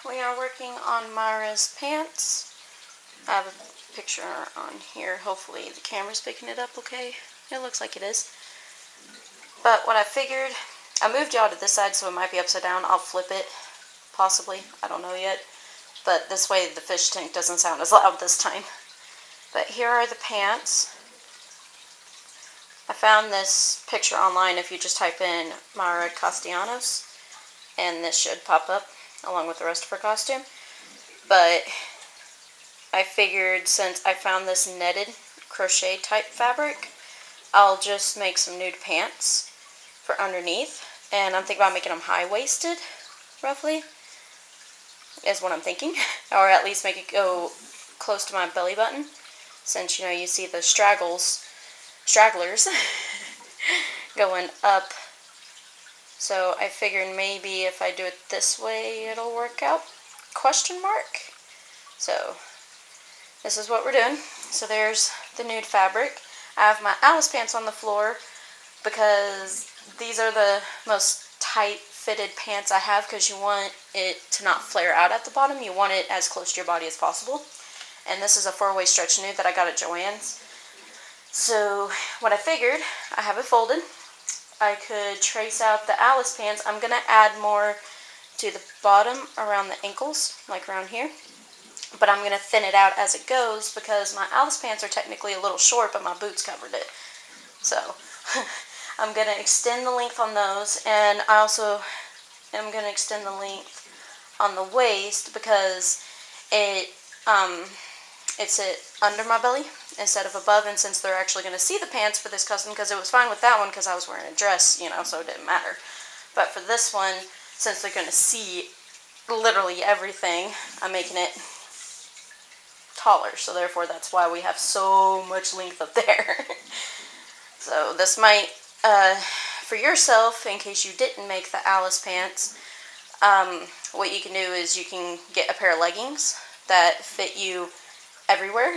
we are working on Myra's pants. I have a picture on here. Hopefully the camera's picking it up okay. It looks like it is. But what I figured, I moved y'all to this side so it might be upside down. I'll flip it, possibly. I don't know yet. But this way the fish tank doesn't sound as loud this time. But here are the pants. I found this picture online if you just type in Myra Castellanos, and this should pop up along with the rest of her costume. But I figured since I found this netted crochet type fabric, I'll just make some nude pants for underneath. And I'm thinking about making them high-waisted, roughly, is what I'm thinking. Or at least make it go close to my belly button, since, you know, you see the stragglers going up. So I figured maybe if I do it this way, it'll work out, question mark. So this is what we're doing. So there's the nude fabric. I have my Alice pants on the floor because these are the most tight fitted pants I have, because you want it to not flare out at the bottom. You want it as close to your body as possible. And this is a 4-way stretch nude that I got at Joann's. So what I figured, I have it folded. I could trace out the Alice pants. I'm going to add more to the bottom around the ankles, like around here. But I'm going to thin it out as it goes because my Alice pants are technically a little short, but my boots covered it. So I'm going to extend the length on those, and I also am going to extend the length on the waist because it's under my belly instead of above, and since they're actually going to see the pants for this custom, because it was fine with that one because I was wearing a dress, you know, so it didn't matter. But for this one, since they're going to see literally everything, I'm making it taller, so therefore that's why we have so much length up there. So this might, for yourself, in case you didn't make the Alice pants, what you can do is you can get a pair of leggings that fit you everywhere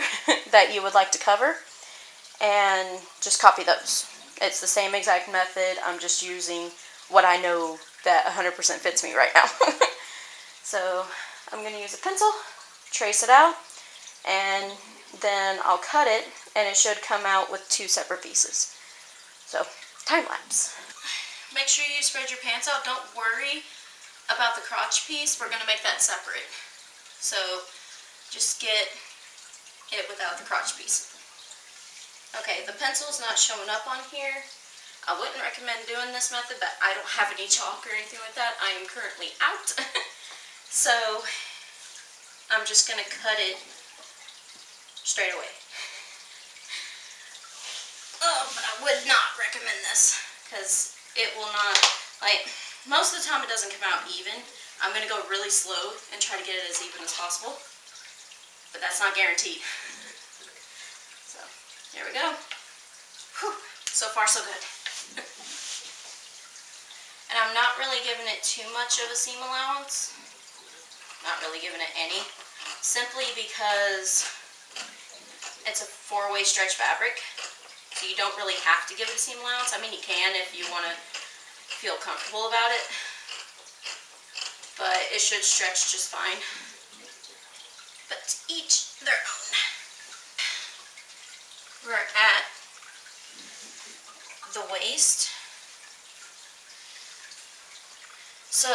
that you would like to cover, and just copy those. It's the same exact method. I'm just using what I know that 100% fits me right now. So I'm going to use a pencil, trace it out, and then I'll cut it, and it should come out with 2 separate pieces. So, time lapse. Make sure you spread your pants out. Don't worry about the crotch piece. We're going to make that separate. So just get it without the crotch piece. Okay, the pencil's not showing up on here. I wouldn't recommend doing this method, but I don't have any chalk or anything like that. I am currently out. So I'm just going to cut it straight away. Oh, but I would not recommend this because it will not, like, most of the time it doesn't come out even. I'm going to go really slow and try to get it as even as possible, but that's not guaranteed. So, here we go. Whew. So far, so good. And I'm not really giving it too much of a seam allowance. Not really giving it any. Simply because it's a 4-way stretch fabric. So you don't really have to give it a seam allowance. I mean, you can if you want to feel comfortable about it. But it should stretch just fine. But to each their own. We're at the waist. So,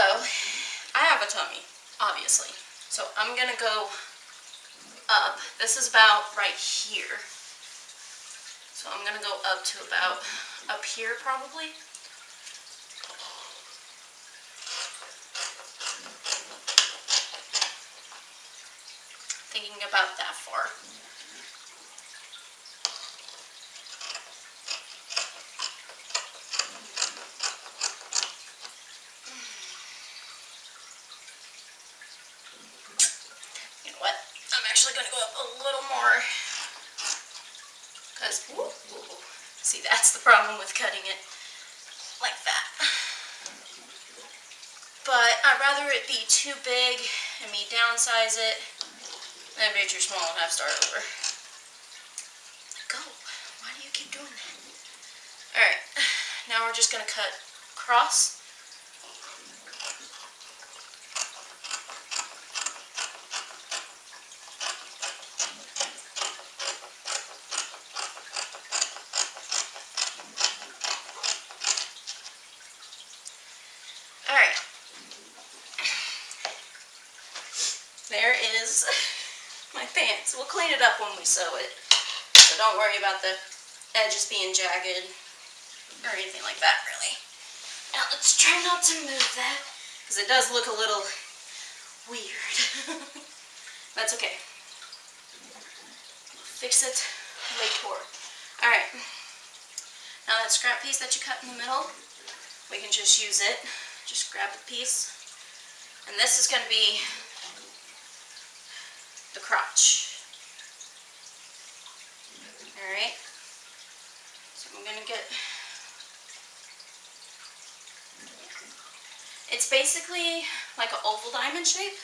I have a tummy, obviously. So I'm going to go up. This is about right here. So I'm going to go up to about up here probably. Thinking about that far. You know what? I'm actually going to go up a little more. Because, see, that's the problem with cutting it like that. But I'd rather it be too big and me downsize it than be too small and have to start over. Go. Why do you keep doing that? Alright, now we're just going to cut across. there is my pants. We'll clean it up when we sew it, so don't worry about the edges being jagged or anything like that, really. Now let's try not to move that, because it does look a little weird. That's okay. Fix it later. Alright, now that scrap piece that you cut in the middle, we can just use it. Just grab a piece. And this is going to be the crotch. Alright, so I'm going to get... It's basically like an oval diamond shape,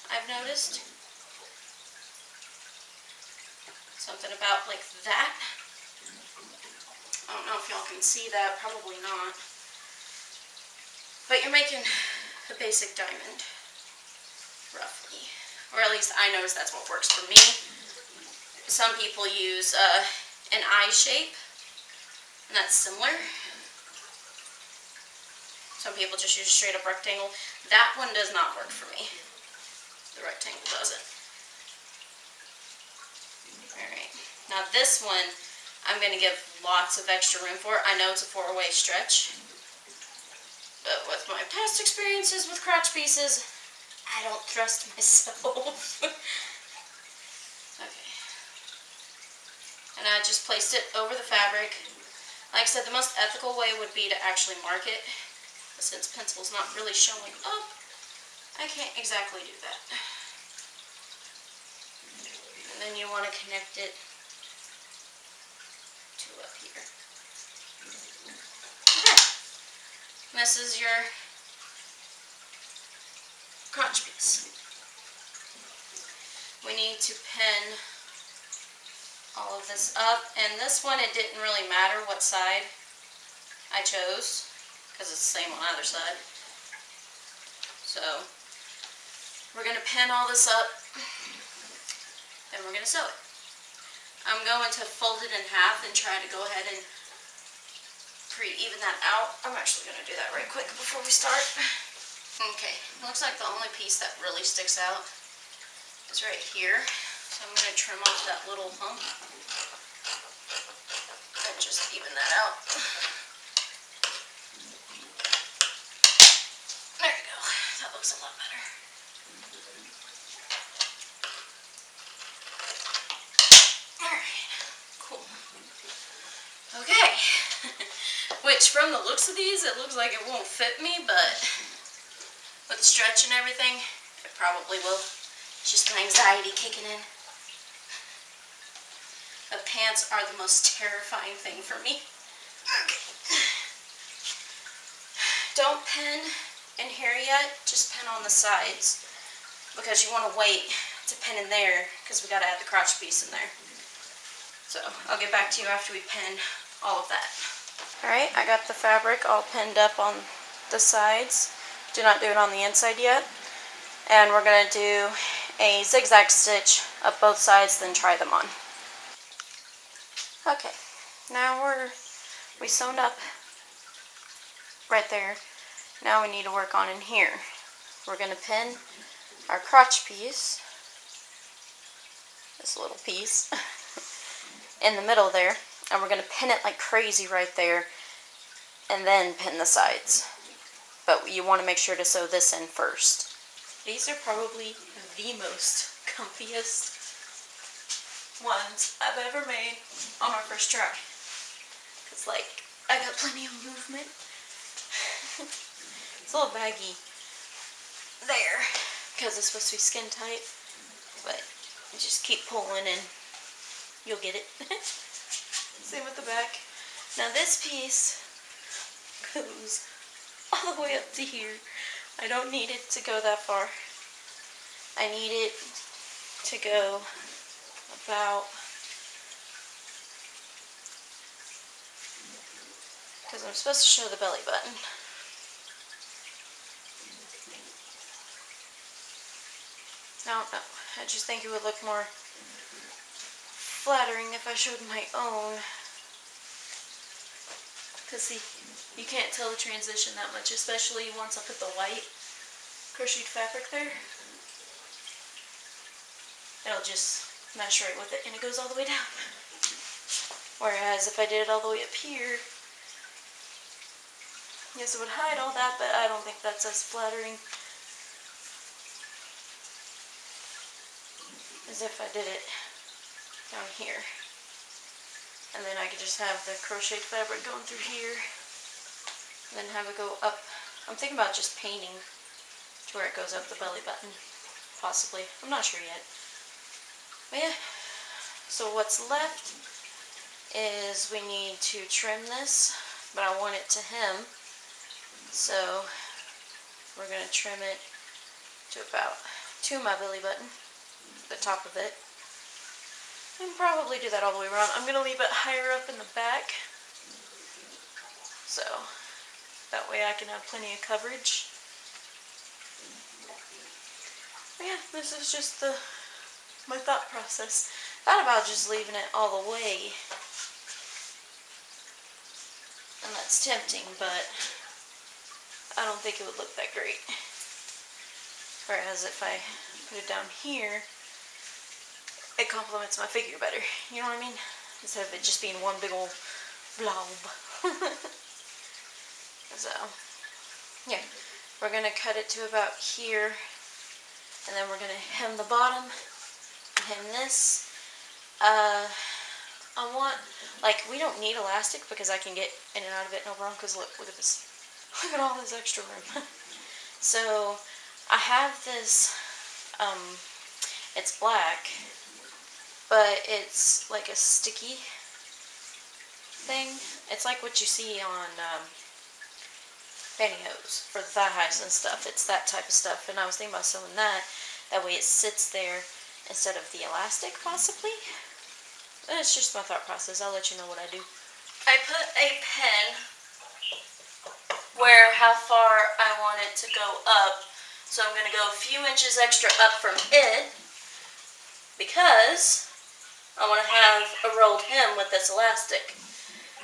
I've noticed. Something about like that. I don't know if y'all can see that, probably not. But you're making a basic diamond, roughly. Or at least I notice that's what works for me. Some people use an eye shape, and that's similar. Some people just use a straight up rectangle. That one does not work for me. The rectangle doesn't. Alright, now this one I'm going to give lots of extra room for. I know it's a 4-way stretch, but with my past experiences with crotch pieces, I don't trust myself. Okay. And I just placed it over the fabric. Like I said, the most ethical way would be to actually mark it. But since pencil's not really showing up, I can't exactly do that. And then you want to connect it to up here. Okay. And this is your crotch piece. We need to pin all of this up, and this one it didn't really matter what side I chose because it's the same on either side. So we're going to pin all this up, then we're going to sew it. I'm going to fold it in half and try to go ahead and pre-even that out. I'm actually going to do that right quick before we start. Okay, looks like the only piece that really sticks out is right here. So I'm going to trim off that little hump and just even that out. There you go. That looks a lot better. Alright, cool. Okay. Which from the looks of these, it looks like it won't fit me, but with the stretch and everything, it probably will. It's just my anxiety kicking in. The pants are the most terrifying thing for me. Okay. Don't pin in here yet, just pin on the sides, because you want to wait to pin in there because we got to add the crotch piece in there. So I'll get back to you after we pin all of that. Alright, I got the fabric all pinned up on the sides. Do not do it on the inside yet. And we're going to do a zigzag stitch up both sides, then try them on. Okay, now we sewn up right there. Now we need to work on in here. We're going to pin our crotch piece, this little piece, in the middle there, and we're going to pin it like crazy right there, and then pin the sides. But you want to make sure to sew this in first. These are probably the most comfiest ones I've ever made on our first try. It's like, I got plenty of movement. It's a little baggy there, because it's supposed to be skin tight, but you just keep pulling and you'll get it. Same with the back. Now this piece goes all the way up to here. I don't need it to go that far. I need it to go about, because I'm supposed to show the belly button. I don't know. I just think it would look more flattering if I showed my own. Because see, you can't tell the transition that much, especially once I put the white crocheted fabric there, it'll just mesh right with it and it goes all the way down. Whereas if I did it all the way up here, yes, it would hide all that, but I don't think that's as flattering as if I did it down here. And then I could just have the crocheted fabric going through here, and then have it go up. I'm thinking about just painting to where it goes up the belly button, possibly. I'm not sure yet. But yeah, so what's left is we need to trim this, but I want it to hem. So we're going to trim it to about to my belly button, the top of it. And probably do that all the way around. I'm going to leave it higher up in the back, so that way I can have plenty of coverage. But yeah, this is just my thought process. Thought about just leaving it all the way, and that's tempting, but I don't think it would look that great. Whereas if I put it down here, it complements my figure better, you know what I mean? Instead of it just being one big old blob. So, yeah, we're going to cut it to about here, and then we're going to hem the bottom, hem this. I want, like, we don't need elastic because I can get in and out of it no problem, because look at this. Look at all this extra room. So, I have this, it's black, but it's like a sticky thing. It's like what you see on pantyhose for the thigh highs and stuff. It's that type of stuff, and I was thinking about sewing that. That way it sits there instead of the elastic, possibly. It's just my thought process. I'll let you know what I do. I put a pin where how far I want it to go up. So I'm going to go a few inches extra up from it, because I want to have a rolled hem with this elastic.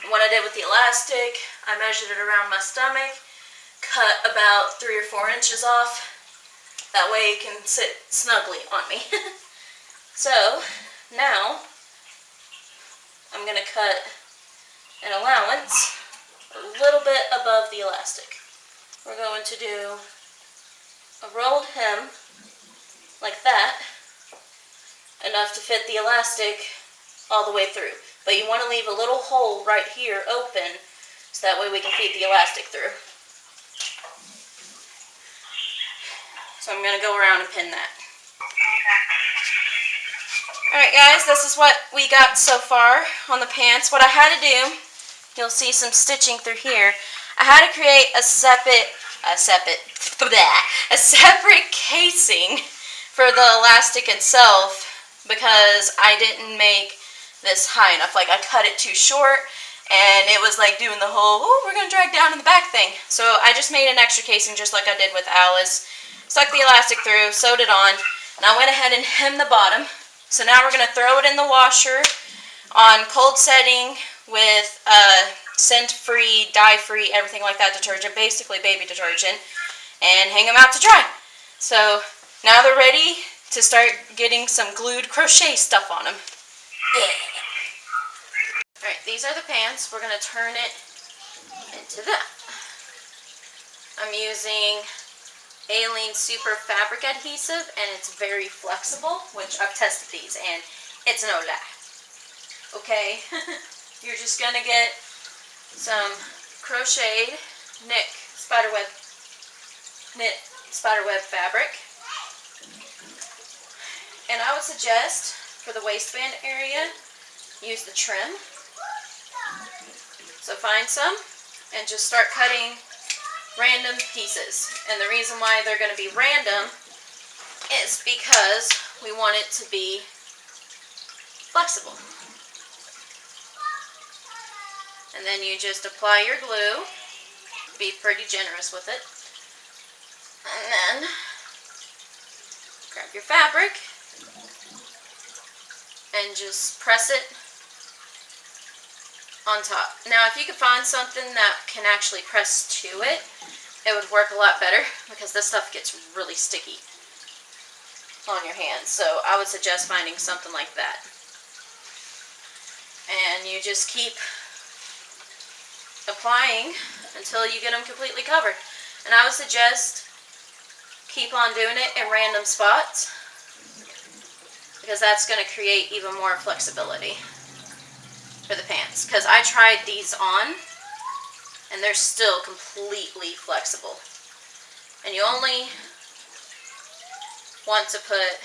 And what I did with the elastic, I measured it around my stomach, cut about 3 or 4 inches off. That way it can sit snugly on me. So now I'm going to cut an allowance a little bit above the elastic. We're going to do a rolled hem like that, enough to fit the elastic all the way through. But you want to leave a little hole right here open, so that way we can feed the elastic through. So I'm going to go around and pin that. Alright guys, this is what we got so far on the pants. What I had to do, you'll see some stitching through here. I had to create a separate casing for the elastic itself, because I didn't make this high enough. Like, I cut it too short, and it was like doing the whole, oh, we're going to drag down in the back thing. So I just made an extra casing just like I did with Alice. Stuck the elastic through, sewed it on, and I went ahead and hemmed the bottom. So now we're going to throw it in the washer on cold setting with scent-free, dye-free, everything like that detergent, basically baby detergent, and hang them out to dry. So now they're ready to start getting some glued crochet stuff on them. Alright, these are the pants. We're going to turn it into that. I'm using Alene Super Fabric Adhesive, and it's very flexible, which I've tested these, and it's no lie. Okay? You're just going to get some crocheted knit spiderweb fabric. And I would suggest, for the waistband area, use the trim. So find some and just start cutting random pieces. And the reason why they're going to be random is because we want it to be flexible. And then you just apply your glue. Be pretty generous with it. And then grab your fabric and just press it on top. Now, if you could find something that can actually press to it, it would work a lot better because this stuff gets really sticky on your hands. So I would suggest finding something like that. And you just keep applying until you get them completely covered. And I would suggest keep on doing it in random spots because that's going to create even more flexibility for the pants. Because I tried these on and they're still completely flexible. And you only want to put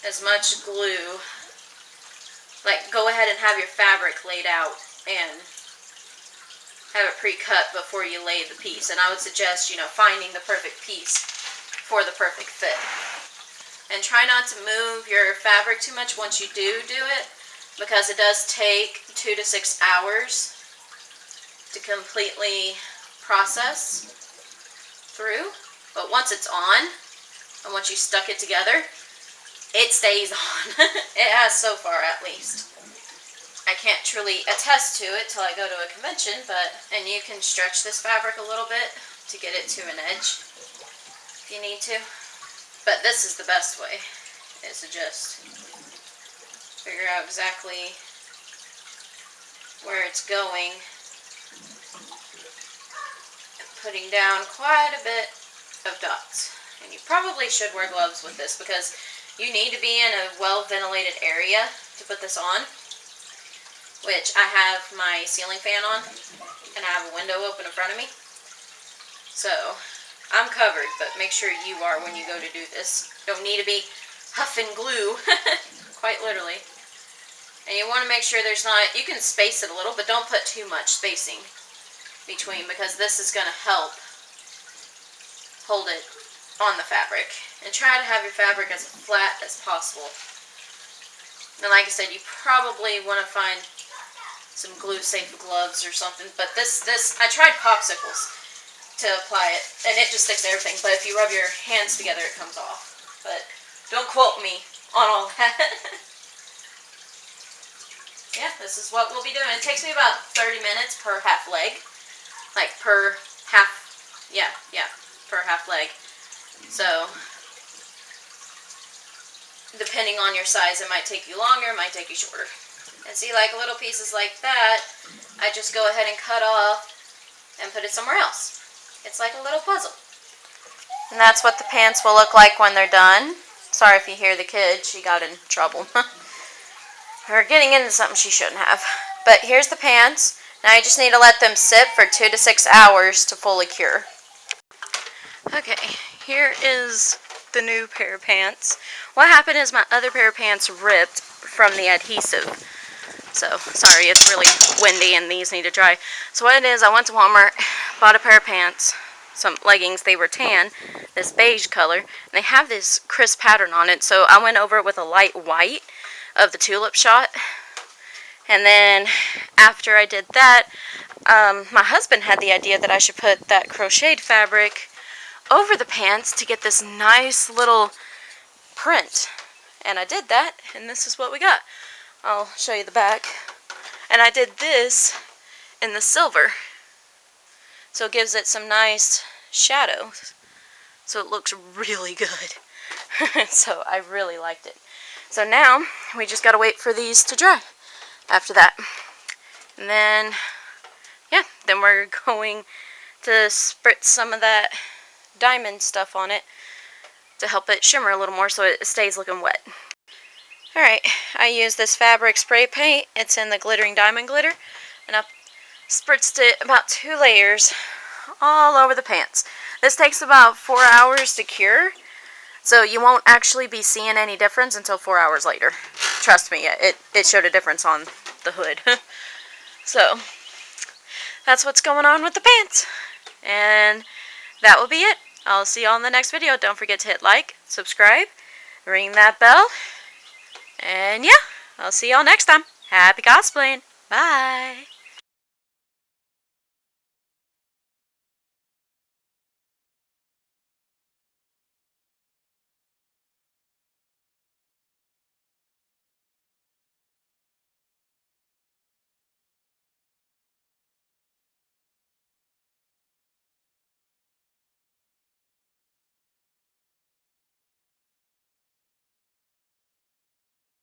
as much glue, like go ahead and have your fabric laid out and have it pre-cut before you lay the piece. And I would suggest, you know, finding the perfect piece for the perfect fit. And try not to move your fabric too much once you do it, because it does take 2 to 6 hours to completely process through. But once it's on, and once you stuck it together, it stays on. It has so far, at least. I can't truly attest to it till I go to a convention, and you can stretch this fabric a little bit to get it to an edge if you need to. But this is the best way, is to just figure out exactly where it's going and putting down quite a bit of dots. And you probably should wear gloves with this because you need to be in a well-ventilated area to put this on, which I have my ceiling fan on and I have a window open in front of me. So I'm covered, but make sure you are when you go to do this. Don't need to be huffing glue, quite literally. And you want to make sure there's not, you can space it a little, but don't put too much spacing between because this is going to help hold it on the fabric. And try to have your fabric as flat as possible. And like I said, you probably want to find some glue-safe gloves or something. But this, I tried popsicles to apply it, and it just sticks to everything. But if you rub your hands together, it comes off. But don't quote me on all that. Yeah, this is what we'll be doing. It takes me about 30 minutes per half leg. Like per half, yeah, per half leg. So, depending on your size, it might take you longer, it might take you shorter. And see, like little pieces like that, I just go ahead and cut off and put it somewhere else. It's like a little puzzle. And that's what the pants will look like when they're done. Sorry if you hear the kid, she got in trouble. For getting into something she shouldn't have. But here's the pants. Now you just need to let them sit for 2 to 6 hours to fully cure. Okay, here is the new pair of pants. What happened is my other pair of pants ripped from the adhesive. So, sorry, it's really windy and these need to dry. So what it is, I went to Walmart, bought a pair of pants, some leggings. They were tan, this beige color, and they have this crisp pattern on it. So I went over it with a light white of the tulip shot. And then after I did that, my husband had the idea that I should put that crocheted fabric over the pants to get this nice little print. And I did that, and this is what we got. I'll show you the back. And I did this in the silver, so it gives it some nice shadow. So it looks really good. So I really liked it. So now we just gotta wait for these to dry after that. And then, yeah, then we're going to spritz some of that diamond stuff on it to help it shimmer a little more so it stays looking wet. Alright, I used this fabric spray paint. It's in the glittering diamond glitter, and I spritzed it about 2 layers all over the pants. This takes about 4 hours to cure, so you won't actually be seeing any difference until 4 hours later. Trust me, it showed a difference on the hood. So, that's what's going on with the pants. And that will be it. I'll see you all in the next video. Don't forget to hit like, subscribe, ring that bell, and yeah, I'll see y'all next time. Happy cosplaying. Bye.